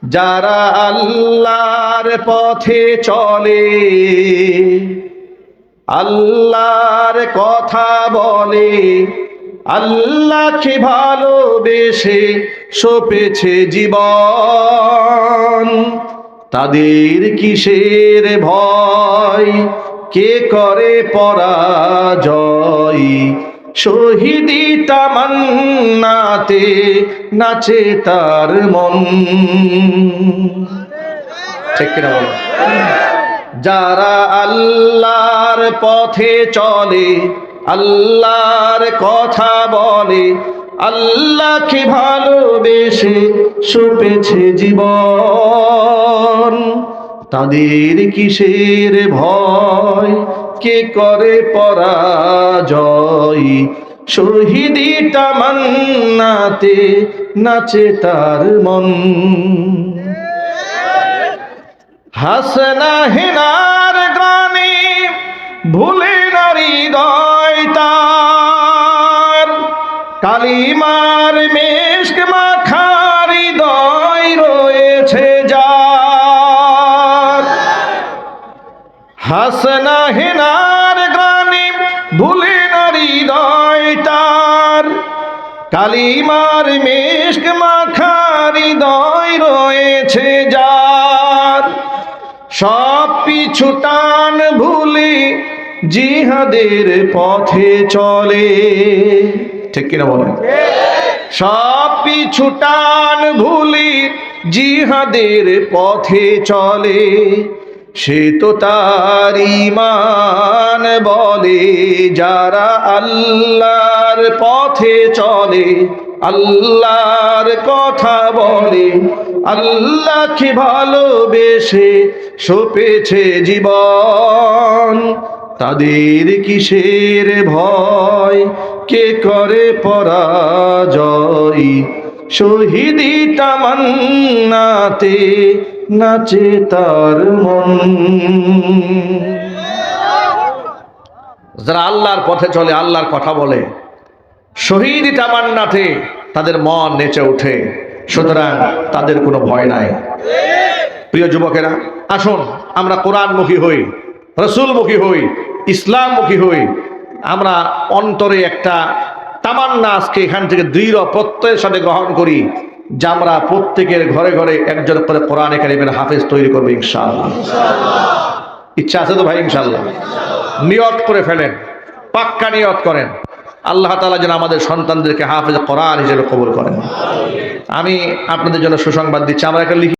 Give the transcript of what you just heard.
যারা আল্লাহর পথে চলে, আল্লাহর কথা বলে, আল্লাহকে ভালোবেসে সপেছে জীবন, তাদের কিসের ভয়, কে করে পরাজয়, শহীদি তামান্নাতে নাচে তার মন। ঠিক কিনা বলো? যারা আল্লাহর পথে চলে, আল্লাহর কথা বলে, আল্লাহকে ভালোবেসে সপেছে জীবন, তাদের কিসের ভয়, কে করে পরাজয়, শহীদি তামান্নাতে নাচে তার মন। হাসনা হেনার গানে ভুলে না হৃদয় তার, কালিমার মেশক মাখা হৃদয় রয়েছে যার। হাসনা হেনার গানে ভুলে না হৃদয় তার, কালিমার মেশক মাখা হৃদয় রয়েছে যার। সব পিছু টান ভুলে জিহাদের পথে চলে। ঠিক কিনা বলেন? সব পিছু টান ভুলে জিহাদের পথে চলে, সে তো তার ঈমান বলে। যারা আল্লাহর পথে চলে, আল্লাহর কথা বলে, আল্লাহকে ভালোবেসে সপেছে জীবন, তাদের কিসের ভয়, কে করে পরাজয়, শহীদি তামান্নাতে নাচে তার মন। যারা আল্লাহর পথে চলে, আল্লাহর কথা বলে, শহীদি তামান্নাতে তাদের মন নেচে ওঠে, সুতরাং তাদের কোনো ভয় নাই। প্রিয় যুবকেরা, আসুন আমরা কোরআনমুখী হই, রাসূলমুখী হই, ইসলামমুখী হই। আমরা অন্তরে একটা তামান্না আজকে এখান থেকে দৃঢ় প্রত্যয়ের সাথে গ্রহণ করি যে আমরা প্রত্যেকের ঘরে ঘরে একজন করে কোরআনে কারিমের হাফেজ তৈরি করবো ইনশাআল্লাহ। ইচ্ছা আছে তো ভাই? ইনশাআল্লাহ নিয়ত করে ফেলেন, পাক্কা নিয়ত করেন, আল্লাহ তাআলা যেন আমাদের সন্তানদেরকে হাফেজ কোরআন হিসেবে কবুল করেন। আমি আপনাদের জন্য সুসংবাদ দিচ্ছি, আমরা একটা